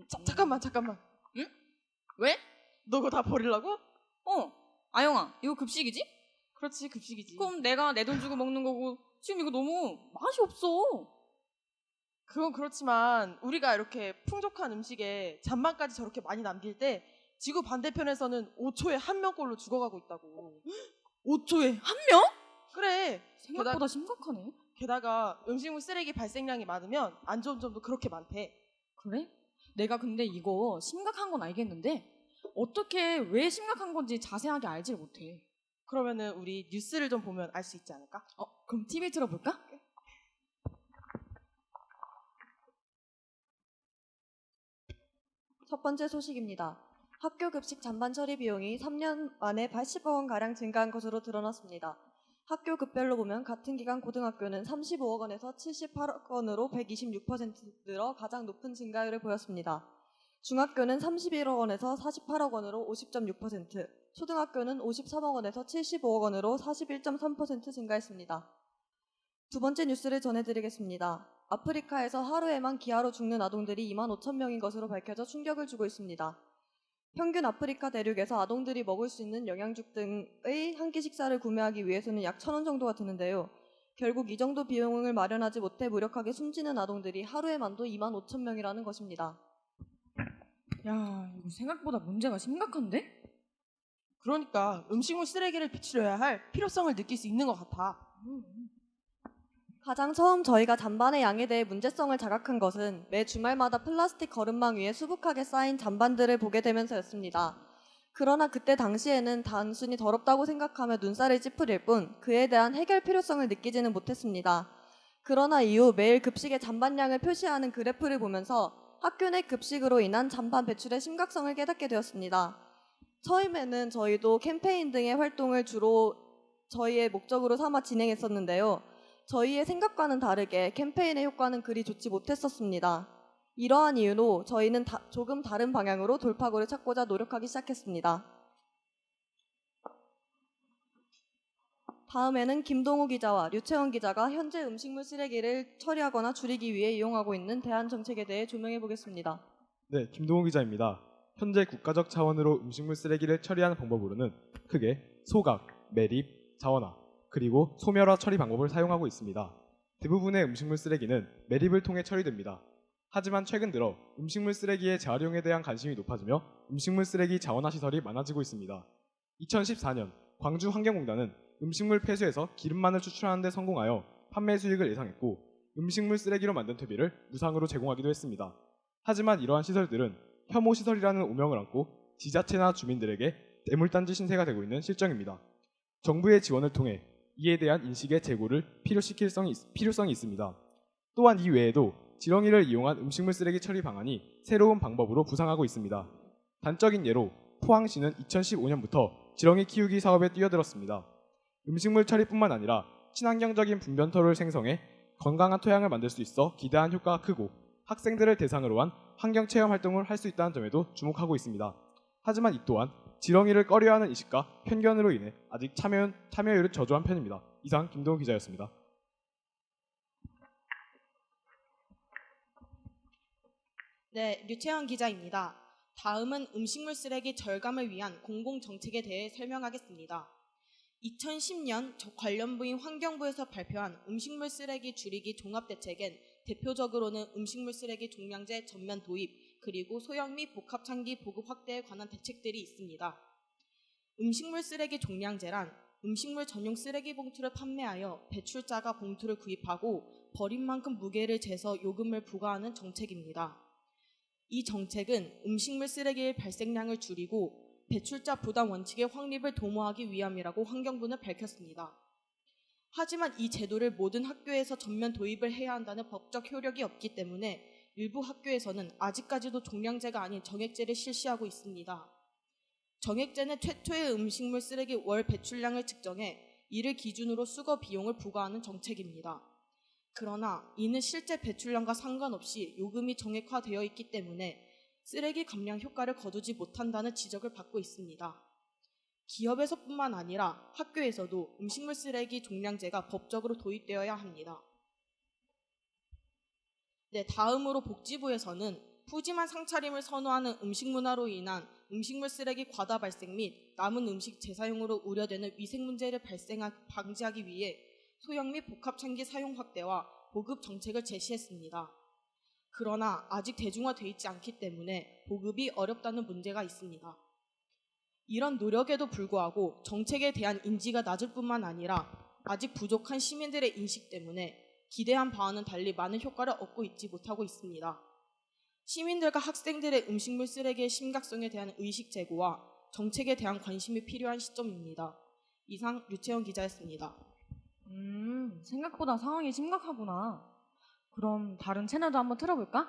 잠깐만. 응? 왜? 너 그거 다 버리려고? 아영아, 이거 급식이지? 그렇지, 급식이지. 그럼 내가 내 돈 주고 먹는 거고 지금 이거 너무 맛이 없어. 그건 그렇지만 우리가 이렇게 풍족한 음식에 잔반까지 저렇게 많이 남길 때 지구 반대편에서는 5초에 한 명꼴로 죽어가고 있다고. 5초에 한 명? 그래. 생각보다 심각하네. 게다가 음식물 쓰레기 발생량이 많으면 안 좋은 점도 그렇게 많대. 그래? 내가 근데 이거 심각한 건 알겠는데 어떻게 왜 심각한 건지 자세하게 알지를 못해. 그러면은 우리 뉴스를 좀 보면 알 수 있지 않을까? 그럼 TV 틀어볼까? 첫 번째 소식입니다. 학교 급식 잔반 처리 비용이 3년 만에 80억 원가량 증가한 것으로 드러났습니다. 학교 급별로 보면 같은 기간 고등학교는 35억 원에서 78억 원으로 126% 늘어 가장 높은 증가율을 보였습니다. 중학교는 31억 원에서 48억 원으로 50.6%, 초등학교는 53억 원에서 75억 원으로 41.3% 증가했습니다. 두 번째 뉴스를 전해드리겠습니다. 아프리카에서 하루에만 기아로 죽는 아동들이 2만 5천 명인 것으로 밝혀져 충격을 주고 있습니다. 평균 아프리카 대륙에서 아동들이 먹을 수 있는 영양죽 등의 한 끼 식사를 구매하기 위해서는 약 1,000원 정도가 드는데요. 결국 이 정도 비용을 마련하지 못해 무력하게 숨지는 아동들이 하루에만도 2만 5천 명이라는 것입니다. 야, 이거 생각보다 문제가 심각한데? 그러니까 음식물 쓰레기를 배출해야 할 필요성을 느낄 수 있는 것 같아. 가장 처음 저희가 잔반의 양에 대해 문제성을 자각한 것은 매 주말마다 플라스틱 거름망 위에 수북하게 쌓인 잔반들을 보게 되면서였습니다. 그러나 그때 당시에는 단순히 더럽다고 생각하며 눈살을 찌푸릴 뿐 그에 대한 해결 필요성을 느끼지는 못했습니다. 그러나 이후 매일 급식의 잔반량을 표시하는 그래프를 보면서 학교 내 급식으로 인한 잔반 배출의 심각성을 깨닫게 되었습니다. 처음에는 저희도 캠페인 등의 활동을 주로 저희의 목적으로 삼아 진행했었는데요. 저희의 생각과는 다르게 캠페인의 효과는 그리 좋지 못했었습니다. 이러한 이유로 저희는 조금 다른 방향으로 돌파구를 찾고자 노력하기 시작했습니다. 다음에는 김동우 기자와 류채원 기자가 현재 음식물 쓰레기를 처리하거나 줄이기 위해 이용하고 있는 대안 정책에 대해 조명해 보겠습니다. 네, 김동우 기자입니다. 현재 국가적 차원으로 음식물 쓰레기를 처리하는 방법으로는 크게 소각, 매립, 자원화, 그리고 소멸화 처리 방법을 사용하고 있습니다. 대부분의 음식물 쓰레기는 매립을 통해 처리됩니다. 하지만 최근 들어 음식물 쓰레기의 재활용에 대한 관심이 높아지며 음식물 쓰레기 자원화 시설이 많아지고 있습니다. 2014년 광주환경공단은 음식물 폐수에서 기름만을 추출하는 데 성공하여 판매 수익을 예상했고 음식물 쓰레기로 만든 퇴비를 무상으로 제공하기도 했습니다. 하지만 이러한 시설들은 혐오 시설이라는 오명을 안고 지자체나 주민들에게 대물단지 신세가 되고 있는 실정입니다. 정부의 지원을 통해 이에 대한 인식의 제고를 필요성이 있습니다. 또한 이 외에도 지렁이를 이용한 음식물 쓰레기 처리 방안이 새로운 방법으로 부상하고 있습니다. 단적인 예로 포항시는 2015년부터 지렁이 키우기 사업에 뛰어들었습니다. 음식물 처리뿐만 아니라 친환경적인 분변토를 생성해 건강한 토양을 만들 수 있어 기대한 효과가 크고 학생들을 대상으로 한 환경체험 활동을 할 수 있다는 점에도 주목하고 있습니다. 하지만 이 또한 지렁이를 꺼려하는 인식과 편견으로 인해 아직 참여율은 저조한 편입니다. 이상 김동훈 기자였습니다. 네, 류채연 기자입니다. 다음은 음식물 쓰레기 절감을 위한 공공정책에 대해 설명하겠습니다. 2010년 관련부인 환경부에서 발표한 음식물 쓰레기 줄이기 종합대책엔 대표적으로는 음식물 쓰레기 종량제 전면 도입, 그리고 소형 및 복합 창기 보급 확대에 관한 대책들이 있습니다. 음식물 쓰레기 종량제란 음식물 전용 쓰레기 봉투를 판매하여 배출자가 봉투를 구입하고 버린 만큼 무게를 재서 요금을 부과하는 정책입니다. 이 정책은 음식물 쓰레기의 발생량을 줄이고 배출자 부담 원칙의 확립을 도모하기 위함이라고 환경부는 밝혔습니다. 하지만 이 제도를 모든 학교에서 전면 도입을 해야 한다는 법적 효력이 없기 때문에 일부 학교에서는 아직까지도 종량제가 아닌 정액제를 실시하고 있습니다. 정액제는 최초의 음식물 쓰레기 월 배출량을 측정해 이를 기준으로 수거 비용을 부과하는 정책입니다. 그러나 이는 실제 배출량과 상관없이 요금이 정액화되어 있기 때문에 쓰레기 감량 효과를 거두지 못한다는 지적을 받고 있습니다. 기업에서뿐만 아니라 학교에서도 음식물 쓰레기 종량제가 법적으로 도입되어야 합니다. 네, 다음으로 복지부에서는 푸짐한 상차림을 선호하는 음식 문화로 인한 음식물 쓰레기 과다 발생 및 남은 음식 재사용으로 우려되는 위생 문제를 방지하기 위해 소형 및 복합 창기 사용 확대와 보급 정책을 제시했습니다. 그러나 아직 대중화되어 있지 않기 때문에 보급이 어렵다는 문제가 있습니다. 이런 노력에도 불구하고 정책에 대한 인지가 낮을 뿐만 아니라 아직 부족한 시민들의 인식 때문에 기대한 바와는 달리 많은 효과를 얻고 있지 못하고 있습니다. 시민들과 학생들의 음식물 쓰레기의 심각성에 대한 의식 제고와 정책에 대한 관심이 필요한 시점입니다. 이상 류채원 기자였습니다. 생각보다 상황이 심각하구나. 그럼 다른 채널도 한번 틀어볼까?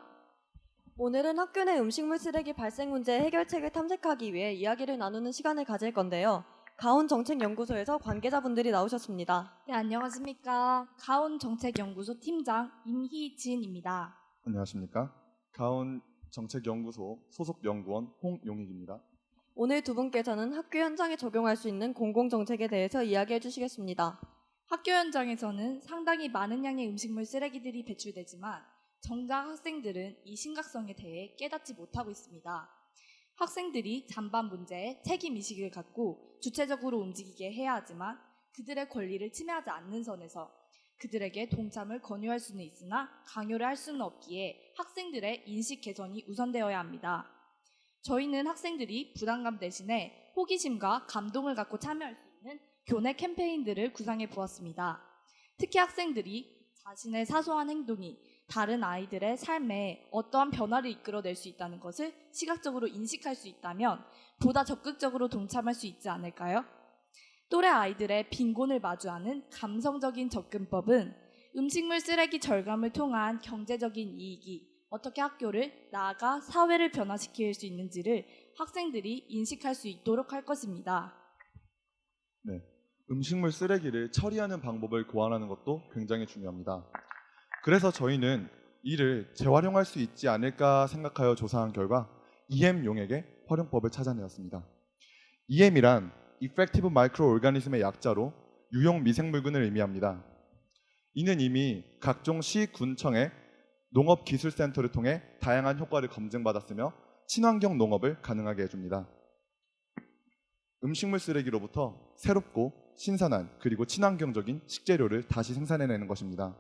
오늘은 학교 내 음식물 쓰레기 발생 문제 해결책을 탐색하기 위해 이야기를 나누는 시간을 가질 건데요. 가온정책연구소에서 관계자분들이 나오셨습니다. 네, 안녕하십니까. 가온정책연구소 팀장 임희진입니다. 안녕하십니까. 가온정책연구소 소속 연구원 홍용익입니다. 오늘 두 분께서는 학교 현장에 적용할 수 있는 공공정책에 대해서 이야기해 주시겠습니다. 학교 현장에서는 상당히 많은 양의 음식물 쓰레기들이 배출되지만 정작 학생들은 이 심각성에 대해 깨닫지 못하고 있습니다. 학생들이 잔반 문제에 책임의식을 갖고 주체적으로 움직이게 해야 하지만 그들의 권리를 침해하지 않는 선에서 그들에게 동참을 권유할 수는 있으나 강요를 할 수는 없기에 학생들의 인식 개선이 우선되어야 합니다. 저희는 학생들이 부담감 대신에 호기심과 감동을 갖고 참여할 수 있는 교내 캠페인들을 구상해 보았습니다. 특히 학생들이 자신의 사소한 행동이 다른 아이들의 삶에 어떠한 변화를 이끌어낼 수 있다는 것을 시각적으로 인식할 수 있다면 보다 적극적으로 동참할 수 있지 않을까요? 또래 아이들의 빈곤을 마주하는 감성적인 접근법은 음식물 쓰레기 절감을 통한 경제적인 이익이 어떻게 학교를 나아가 사회를 변화시킬 수 있는지를 학생들이 인식할 수 있도록 할 것입니다. 네, 음식물 쓰레기를 처리하는 방법을 고안하는 것도 굉장히 중요합니다. 그래서 저희는 이를 재활용할 수 있지 않을까 생각하여 조사한 결과 EM 용액의 활용법을 찾아내었습니다. EM이란 Effective Microorganism의 약자로 유용 미생물군을 의미합니다. 이는 이미 각종 시, 군청의 농업기술센터를 통해 다양한 효과를 검증받았으며 친환경 농업을 가능하게 해줍니다. 음식물 쓰레기로부터 새롭고 신선한 그리고 친환경적인 식재료를 다시 생산해내는 것입니다.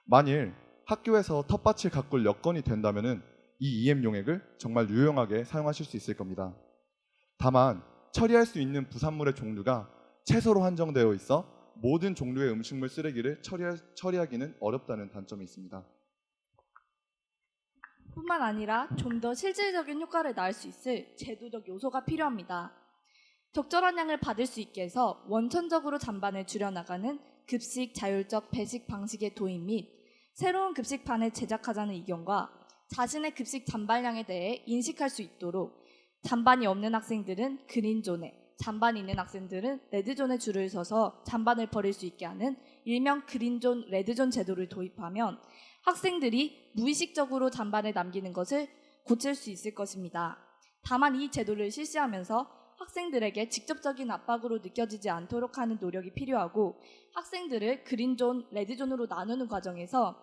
만일 학교에서 텃밭을 가꿀 여건이 된다면 이 EM 용액을 정말 유용하게 사용하실 수 있을 겁니다. 다만 처리할 수 있는 부산물의 종류가 채소로 한정되어 있어 모든 종류의 음식물 쓰레기를 처리하기는 어렵다는 단점이 있습니다. 뿐만 아니라 좀 더 실질적인 효과를 낳을 수 있을 제도적 요소가 필요합니다. 적절한 양을 받을 수 있게 해서 원천적으로 잔반을 줄여나가는 급식 자율적 배식 방식의 도입 및 새로운 급식판을 제작하자는 의견과 자신의 급식 잔반량에 대해 인식할 수 있도록 잔반이 없는 학생들은 그린존에, 잔반이 있는 학생들은 레드존에 줄을 서서 잔반을 버릴 수 있게 하는 일명 그린존, 레드존 제도를 도입하면 학생들이 무의식적으로 잔반을 남기는 것을 고칠 수 있을 것입니다. 다만 이 제도를 실시하면서 학생들에게 직접적인 압박으로 느껴지지 않도록 하는 노력이 필요하고 학생들을 그린존, 레드존으로 나누는 과정에서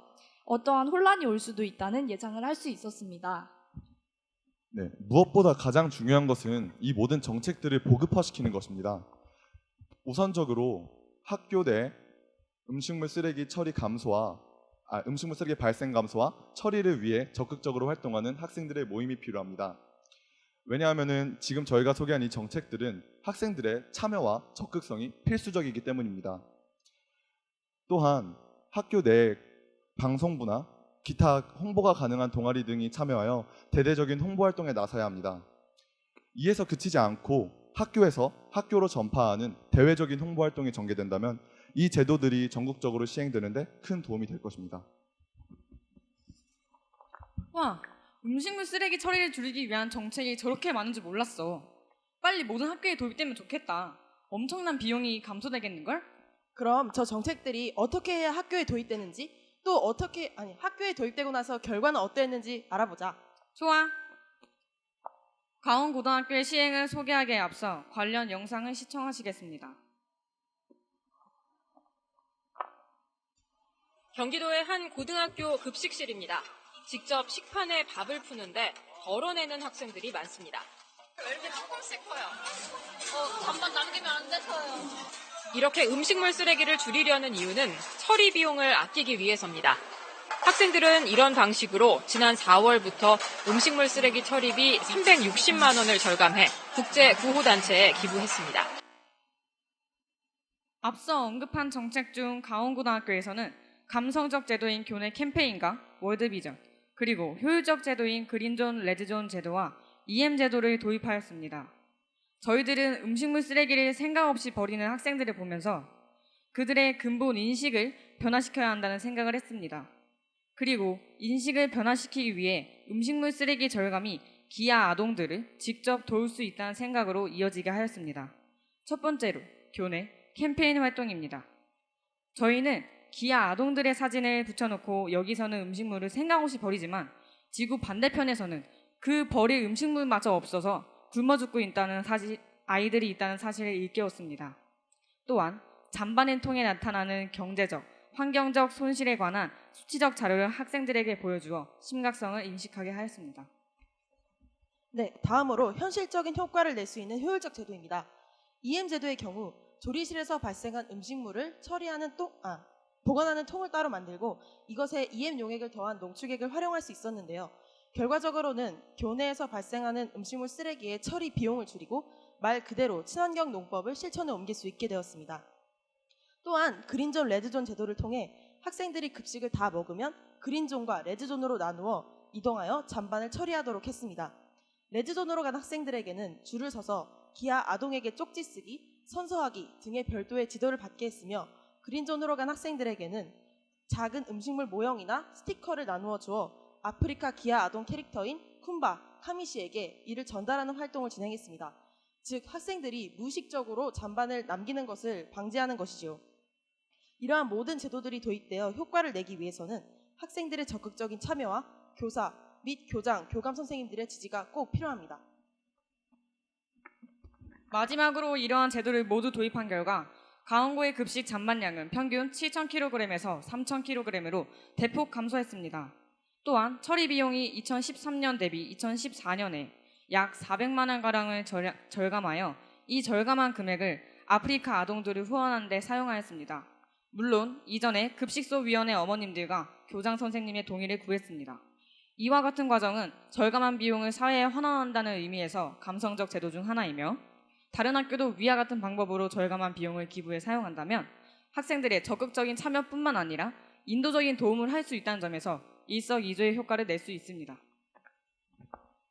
어떠한 혼란이 올 수도 있다는 예상을 할 수 있었습니다. 네, 무엇보다 가장 중요한 것은 이 모든 정책들을 보급화시키는 것입니다. 우선적으로 학교 내 음식물 쓰레기 발생 감소와 처리를 위해 적극적으로 활동하는 학생들의 모임이 필요합니다. 왜냐하면 지금 저희가 소개한 이 정책들은 학생들의 참여와 적극성이 필수적이기 때문입니다. 또한 학교 내 방송부나 기타 홍보가 가능한 동아리 등이 참여하여 대대적인 홍보 활동에 나서야 합니다. 이에서 그치지 않고 학교에서 학교로 전파하는 대외적인 홍보 활동이 전개된다면 이 제도들이 전국적으로 시행되는데 큰 도움이 될 것입니다. 와, 음식물 쓰레기 처리를 줄이기 위한 정책이 저렇게 많은 줄 몰랐어. 빨리 모든 학교에 도입되면 좋겠다. 엄청난 비용이 감소되겠는걸? 그럼 저 정책들이 어떻게 해야 학교에 도입되는지 또 학교에 도입되고 나서 결과는 어땠는지 알아보자. 좋아. 가온고등학교의 시행을 소개하기에 앞서 관련 영상을 시청하시겠습니다. 경기도의 한 고등학교 급식실입니다. 직접 식판에 밥을 푸는데 덜어내는 학생들이 많습니다. 왜 이렇게 조금씩 커요? 반반 남기면 안 돼서요. 이렇게 음식물 쓰레기를 줄이려는 이유는 처리 비용을 아끼기 위해서입니다. 학생들은 이런 방식으로 지난 4월부터 음식물 쓰레기 처리비 360만 원을 절감해 국제 구호단체에 기부했습니다. 앞서 언급한 정책 중 가온고등학교에서는 감성적 제도인 교내 캠페인과 월드비전, 그리고 효율적 제도인 그린존, 레드존 제도와 EM 제도를 도입하였습니다. 저희들은 음식물 쓰레기를 생각 없이 버리는 학생들을 보면서 그들의 근본 인식을 변화시켜야 한다는 생각을 했습니다. 그리고 인식을 변화시키기 위해 음식물 쓰레기 절감이 기아 아동들을 직접 도울 수 있다는 생각으로 이어지게 하였습니다. 첫 번째로 교내 캠페인 활동입니다. 저희는 기아 아동들의 사진을 붙여놓고 여기서는 음식물을 생각 없이 버리지만 지구 반대편에서는 그 버릴 음식물마저 없어서 굶어 죽고 있다는 아이들이 있다는 사실을 일깨웠습니다. 또한 잔반을 통해 나타나는 경제적, 환경적 손실에 관한 수치적 자료를 학생들에게 보여주어 심각성을 인식하게 하였습니다. 네, 다음으로 현실적인 효과를 낼 수 있는 효율적 제도입니다. EM 제도의 경우 조리실에서 발생한 음식물을 보관하는 통을 따로 만들고 이것에 EM 용액을 더한 농축액을 활용할 수 있었는데요. 결과적으로는 교내에서 발생하는 음식물 쓰레기의 처리 비용을 줄이고 말 그대로 친환경 농법을 실천에 옮길 수 있게 되었습니다. 또한 그린존, 레드존 제도를 통해 학생들이 급식을 다 먹으면 그린존과 레드존으로 나누어 이동하여 잔반을 처리하도록 했습니다. 레드존으로 간 학생들에게는 줄을 서서 기아 아동에게 쪽지 쓰기, 선서하기 등의 별도의 지도를 받게 했으며 그린존으로 간 학생들에게는 작은 음식물 모형이나 스티커를 나누어 주어 아프리카 기아 아동 캐릭터인 쿤바, 카미시에게 이를 전달하는 활동을 진행했습니다. 즉 학생들이 무의식적으로 잔반을 남기는 것을 방지하는 것이지요. 이러한 모든 제도들이 도입되어 효과를 내기 위해서는 학생들의 적극적인 참여와 교사 및 교장, 교감 선생님들의 지지가 꼭 필요합니다. 마지막으로 이러한 제도를 모두 도입한 결과 가온고의 급식 잔반량은 평균 7,000kg에서 3,000kg으로 대폭 감소했습니다. 또한 처리 비용이 2013년 대비 2014년에 약 400만 원가량을 절감하여 이 절감한 금액을 아프리카 아동들을 후원하는 데 사용하였습니다. 물론 이전에 급식소위원회 어머님들과 교장 선생님의 동의를 구했습니다. 이와 같은 과정은 절감한 비용을 사회에 환원한다는 의미에서 감성적 제도 중 하나이며 다른 학교도 위와 같은 방법으로 절감한 비용을 기부에 사용한다면 학생들의 적극적인 참여뿐만 아니라 인도적인 도움을 할 수 있다는 점에서 일석이조의 효과를 낼 수 있습니다.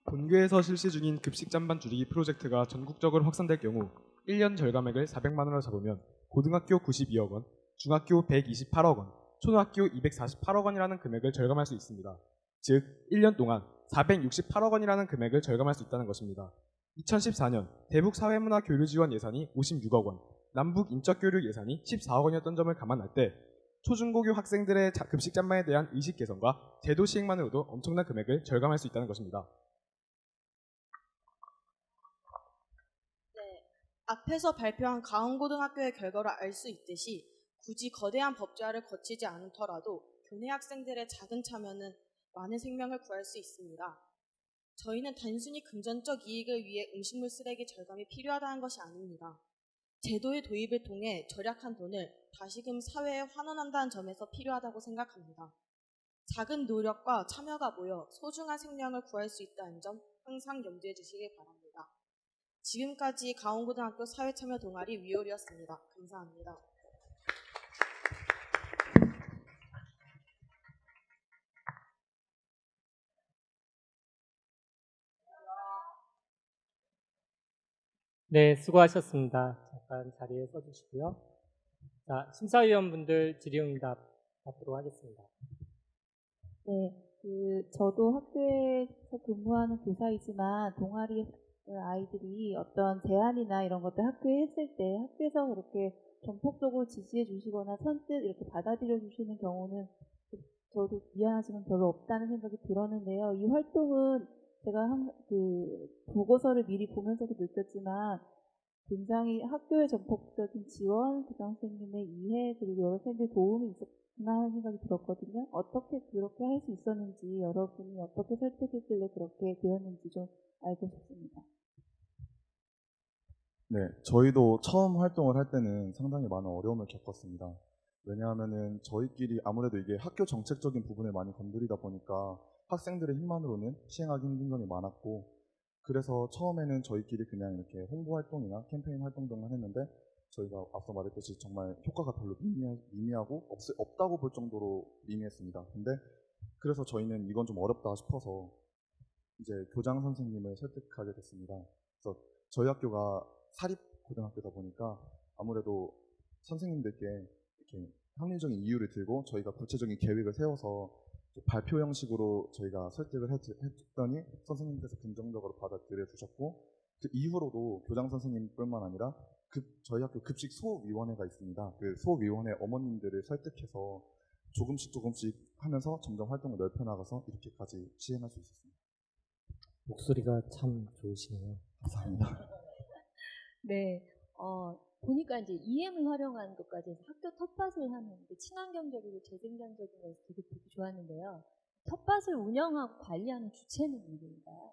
본교에서 실시 중인 급식 잔반 줄이기 프로젝트가 전국적으로 확산될 경우 1년 절감액을 400만 원으로 잡으면 고등학교 92억 원, 중학교 128억 원, 초등학교 248억 원이라는 금액을 절감할 수 있습니다. 즉 1년 동안 468억 원이라는 금액을 절감할 수 있다는 것입니다. 2014년 대북 사회문화 교류 지원 예산이 56억 원, 남북 인적 교류 예산이 14억 원이었던 점을 감안할 때 초중고교 학생들의 급식 잔반에 대한 의식 개선과 제도 시행만으로도 엄청난 금액을 절감할 수 있다는 것입니다. 네, 앞에서 발표한 가온고등학교의 결과를 알 수 있듯이 굳이 거대한 법제화를 거치지 않더라도 교내 학생들의 작은 참여는 많은 생명을 구할 수 있습니다. 저희는 단순히 금전적 이익을 위해 음식물 쓰레기 절감이 필요하다는 것이 아닙니다. 제도의 도입을 통해 절약한 돈을 다시금 사회에 환원한다는 점에서 필요하다고 생각합니다. 작은 노력과 참여가 모여 소중한 생명을 구할 수 있다는 점 항상 염두에 주시길 바랍니다. 지금까지 가온고등학교 사회참여 동아리 위올이었습니다. 감사합니다. 네, 수고하셨습니다. 잠깐 자리에 서주시고요. 자, 심사위원분들 질의응답 받도록 하겠습니다. 네, 저도 학교에서 근무하는 교사이지만 동아리 아이들이 어떤 제안이나 이런 것들 학교에 했을 때 학교에서 그렇게 전폭적으로 지지해 주시거나 선뜻 이렇게 받아들여 주시는 경우는 저도 미안하지만 별로 없다는 생각이 들었는데요. 이 활동은 제가 보고서를 미리 보면서도 느꼈지만 굉장히 학교의 전폭적인 지원, 교장 선생님의 이해, 그리고 여러 선생님의 도움이 하는 생각이 들었거든요. 어떻게 그렇게 할 수 있었는지, 여러분이 어떻게 설득했길래 그렇게 되었는지 좀 알고 싶습니다. 네, 저희도 처음 활동을 할 때는 상당히 많은 어려움을 겪었습니다. 왜냐하면은 저희끼리 아무래도 이게 학교 정책적인 부분을 많이 건드리다 보니까 학생들의 힘만으로는 시행하기 힘든 점이 많았고, 그래서 처음에는 저희끼리 그냥 이렇게 홍보 활동이나 캠페인 활동 등만 했는데, 저희가 앞서 말했듯이 정말 효과가 별로 미미하고 없다고 볼 정도로 미미했습니다. 근데 그래서 저희는 이건 좀 어렵다 싶어서 이제 교장 선생님을 설득하게 됐습니다. 그래서 저희 학교가 사립 고등학교다 보니까 아무래도 선생님들께 이렇게 합리적인 이유를 들고 저희가 구체적인 계획을 세워서 발표 형식으로 저희가 설득을 했더니 선생님께서 긍정적으로 받아들여 주셨고, 그 이후로도 교장 선생님뿐만 아니라 저희 학교 급식 소위원회가 있습니다. 그 소위원회 어머님들을 설득해서 조금씩 하면서 점점 활동을 넓혀나가서 이렇게까지 시행할 수 있었습니다. 목소리가 참 좋으시네요. 감사합니다. 네, 보니까 이제 EM을 활용한 것까지 해서 학교 텃밭을 하는 친환경적이고 재생산적인 것을 되게 보기 좋았는데요. 텃밭을 운영하고 관리하는 주체는 누구인가요?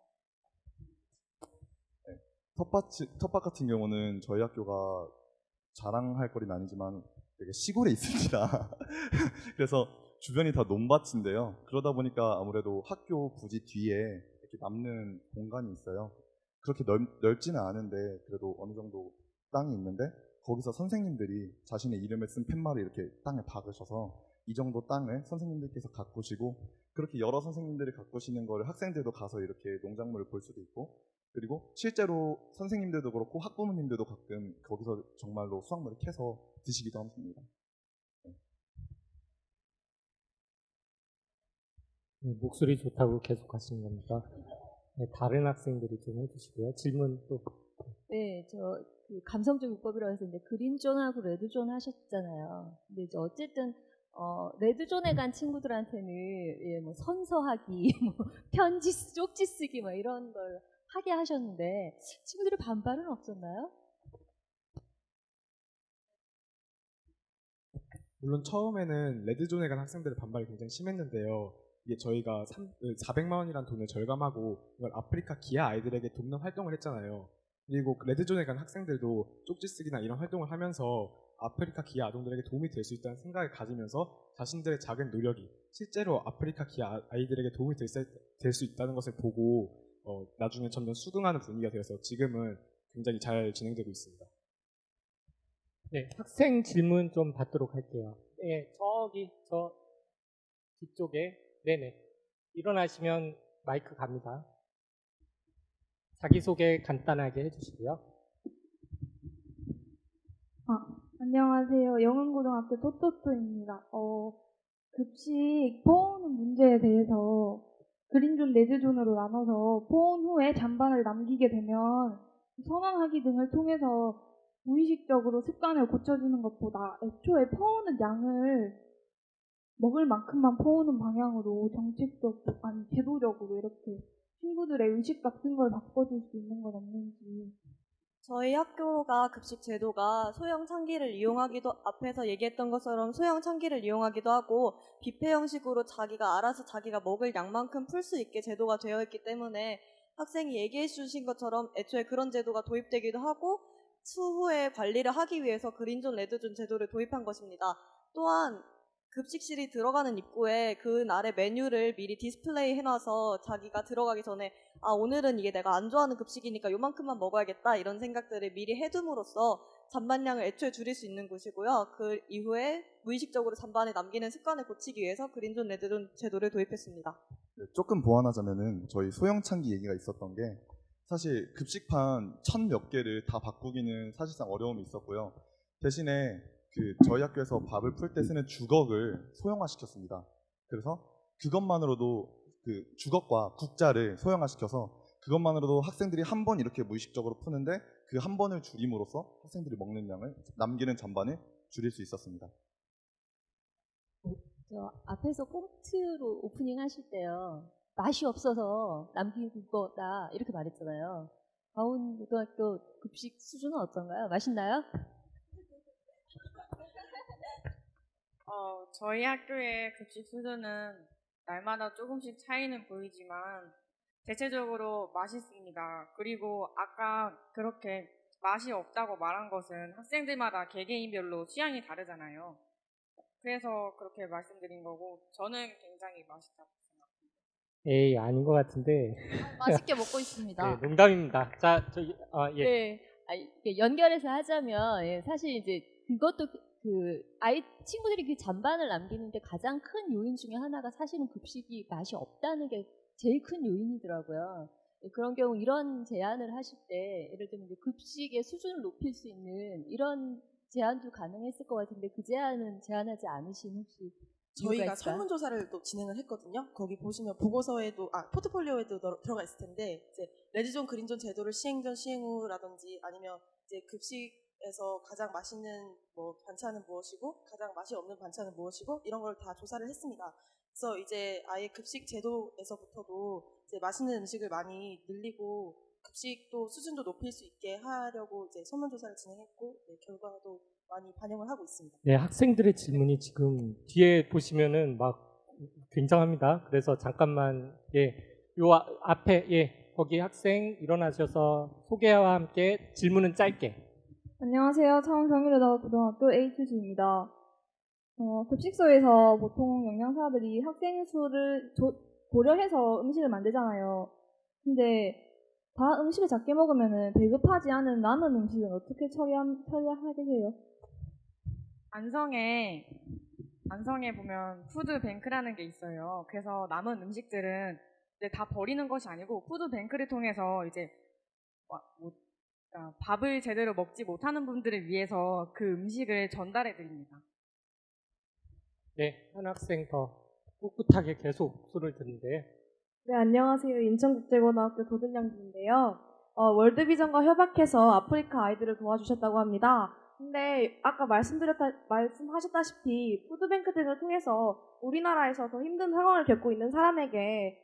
네, 텃밭 같은 경우는 저희 학교가 자랑할 거리는 아니지만 되게 시골에 있습니다. 그래서 주변이 다 논밭인데요. 그러다 보니까 아무래도 학교 부지 뒤에 이렇게 남는 공간이 있어요. 그렇게 넓지는 않은데 그래도 어느 정도 땅이 있는데, 거기서 선생님들이 자신의 이름을 쓴 팻말을 이렇게 땅에 박으셔서 이 정도 땅을 선생님들께서 가꾸시고, 그렇게 여러 선생님들이 가꾸시는 걸 학생들도 가서 이렇게 농작물을 볼 수도 있고, 그리고 실제로 선생님들도 그렇고 학부모님들도 가끔 거기서 정말로 수확물을 캐서 드시기도 합니다. 네, 목소리 좋다고 계속 하시는 겁니까? 네, 다른 학생들이 좀 해주시고요. 질문 또. 네, 그 감성적 요법이라고 해서 이제 그린존하고 레드존 하셨잖아요. 근데 이제 어쨌든 레드존에 간 친구들한테는 뭐 선서하기, 뭐 편지, 쪽지 쓰기 뭐 이런 걸 하게 하셨는데 친구들의 반발은 없었나요? 물론 처음에는 레드존에 간 학생들의 반발이 굉장히 심했는데요. 이게 저희가 400만 원이라는 돈을 절감하고 이걸 아프리카 기아 아이들에게 돕는 활동을 했잖아요. 그리고 레드존에 간 학생들도 쪽지 쓰기나 이런 활동을 하면서 아프리카 기아 아동들에게 도움이 될 수 있다는 생각을 가지면서 자신들의 작은 노력이 실제로 아프리카 기아 아이들에게 도움이 될 수 있다는 것을 보고 나중에 점점 수긍하는 분위기가 되어서 지금은 굉장히 잘 진행되고 있습니다. 네, 학생 질문 좀 받도록 할게요. 네, 저 뒤쪽에, 네네. 일어나시면 마이크 갑니다. 자기소개 간단하게 해주시고요. 안녕하세요. 영흥고등학교 토토토입니다. 급식 포오는 문제에 대해서 그린존, 레드존으로 나눠서 포온 후에 잔반을 남기게 되면 선언하기 등을 통해서 무의식적으로 습관을 고쳐주는 것보다 애초에 퍼오는 양을 먹을 만큼만 퍼오는 방향으로 제도적으로 이렇게 친구들의 의식 같은 걸 바꿔줄 수 있는 건 없는지. 저희 학교가 급식 제도가 소형 창기를 이용하기도, 앞에서 얘기했던 것처럼 소형 창기를 이용하기도 하고 뷔페 형식으로 자기가 알아서 자기가 먹을 양만큼 풀 수 있게 제도가 되어 있기 때문에 학생이 얘기해 주신 것처럼 애초에 그런 제도가 도입되기도 하고 추후에 관리를 하기 위해서 그린존, 레드존 제도를 도입한 것입니다. 또한 급식실이 들어가는 입구에 그 날의 메뉴를 미리 디스플레이 해놔서 자기가 들어가기 전에 오늘은 이게 내가 안 좋아하는 급식이니까 요만큼만 먹어야겠다 이런 생각들을 미리 해둠으로써 잔반량을 애초에 줄일 수 있는 곳이고요. 그 이후에 무의식적으로 잔반에 남기는 습관을 고치기 위해서 그린존, 레드존 제도를 도입했습니다. 네, 조금 보완하자면은 저희 소형창기 얘기가 있었던 게, 사실 급식판 1000몇 개를 다 바꾸기는 사실상 어려움이 있었고요. 대신에 저희 학교에서 밥을 풀 때 쓰는 주걱을 소형화시켰습니다. 그래서 그것만으로도 주걱과 국자를 소형화시켜서 그것만으로도 학생들이 한 번 이렇게 무의식적으로 푸는데 그 한 번을 줄임으로써 학생들이 먹는 양을, 남기는 잔반을 줄일 수 있었습니다. 저 앞에서 꽁트로 오프닝 하실 때요. 맛이 없어서 남기는 거다 이렇게 말했잖아요. 가온고등학교 급식 수준은 어떤가요? 맛있나요? 저희 학교의 급식 수준은 날마다 조금씩 차이는 보이지만 대체적으로 맛있습니다. 그리고 아까 그렇게 맛이 없다고 말한 것은 학생들마다 개개인별로 취향이 다르잖아요. 그래서 그렇게 말씀드린 거고 저는 굉장히 맛있다고 생각합니다. 에이, 아닌 것 같은데. 맛있게 먹고 있습니다. 네, 농담입니다. 자, 저기, 예. 네, 이렇게 연결해서 하자면 사실 이제 그것도 친구들이 그 잔반을 남기는데 가장 큰 요인 중에 하나가 사실은 급식이 맛이 없다는 게 제일 큰 요인이더라고요. 그런 경우 이런 제안을 하실 때 예를 들면 이제 급식의 수준을 높일 수 있는 이런 제안도 가능했을 것 같은데 그 제안은 제안하지 않으신 혹시 이유가 저희가 있을까요? 설문조사를 또 진행을 했거든요. 거기 보시면 보고서에도 포트폴리오에도 들어가 있을 텐데 이제 레드존 그린존 제도를 시행 전 시행 후라든지 아니면 이제 급식에서 가장 맛있는 뭐 반찬은 무엇이고 가장 맛이 없는 반찬은 무엇이고 이런 걸 다 조사를 했습니다. 그래서 이제 아예 급식 제도에서부터도 이제 맛있는 음식을 많이 늘리고 급식도 수준도 높일 수 있게 하려고 이제 설문조사를 진행했고 네, 결과도 많이 반영을 하고 있습니다. 네, 학생들의 질문이 지금 뒤에 보시면은 막 굉장합니다. 그래서 잠깐만, 예, 앞에, 예, 거기 학생 일어나셔서 소개와 함께 질문은 짧게. 안녕하세요. 창원경기대고등학교 H주입니다. 급식소에서 보통 영양사들이 학생 수를 고려해서 음식을 만들잖아요. 근데 다 음식을 작게 먹으면 배급하지 않은 남은 음식은 어떻게 처리하게 돼요? 안성에 보면 푸드뱅크라는 게 있어요. 그래서 남은 음식들은 이제 다 버리는 것이 아니고 푸드뱅크를 통해서 이제 밥을 제대로 먹지 못하는 분들을 위해서 그 음식을 전달해 드립니다. 네, 한 학생 더 꿋꿋하게 계속 소리를 듣는데. 네, 안녕하세요. 인천국제고등학교 도든양주인데요. 월드비전과 협약해서 아프리카 아이들을 도와주셨다고 합니다. 근데 아까 말씀하셨다시피 푸드뱅크 등을 통해서 우리나라에서 더 힘든 상황을 겪고 있는 사람에게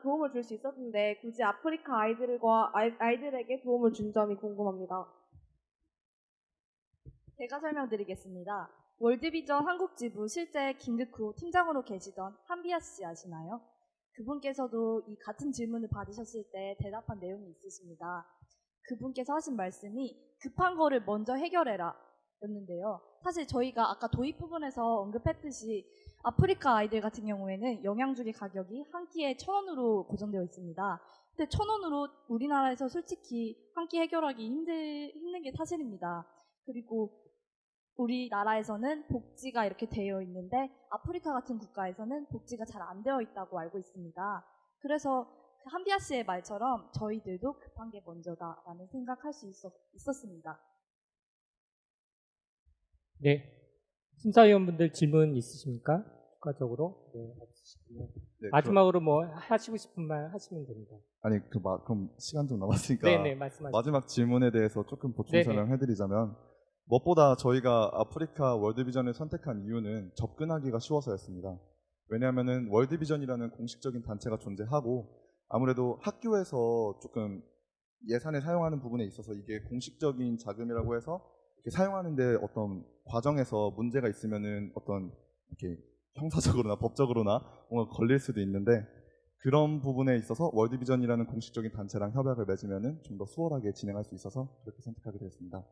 도움을 줄 수 있었는데 굳이 아프리카 아이들에게 도움을 준 점이 궁금합니다. 제가 설명드리겠습니다. 월드비전 한국지부 실제 긴급 팀장으로 계시던 한비아 씨 아시나요? 그분께서도 이 같은 질문을 받으셨을 때 대답한 내용이 있으십니다. 그분께서 하신 말씀이 급한 거를 먼저 해결해라 였는데요. 사실 저희가 아까 도입 부분에서 언급했듯이 아프리카 아이들 같은 경우에는 영양주기 가격이 한 끼에 1,000원으로 고정되어 있습니다. 근데 1,000원으로 우리나라에서 솔직히 한 끼 해결하기 힘든 게 사실입니다. 그리고 우리나라에서는 복지가 이렇게 되어 있는데 아프리카 같은 국가에서는 복지가 잘 안 되어 있다고 알고 있습니다. 그래서 한비아 씨의 말처럼 저희들도 급한 게 먼저다라는 생각할 수 있었습니다. 네, 심사위원분들 질문 있으십니까? 추가적으로? 네, 없으시군요. 네, 마지막으로 뭐 하시고 싶은 말 하시면 됩니다. 아니 그럼 시간 좀 남았으니까 네네, 말씀하시죠. 마지막 질문에 대해서 조금 보충 네네. 설명해드리자면 무엇보다 저희가 아프리카 월드비전을 선택한 이유는 접근하기가 쉬워서였습니다. 왜냐하면은 월드비전이라는 공식적인 단체가 존재하고 아무래도 학교에서 조금 예산을 사용하는 부분에 있어서 이게 공식적인 자금이라고 해서 이렇게 사용하는데 어떤 과정에서 문제가 있으면은 어떤 이렇게 형사적으로나 법적으로나 뭔가 걸릴 수도 있는데 그런 부분에 있어서 월드비전이라는 공식적인 단체랑 협약을 맺으면은 좀 더 수월하게 진행할 수 있어서 그렇게 선택하게 되었습니다.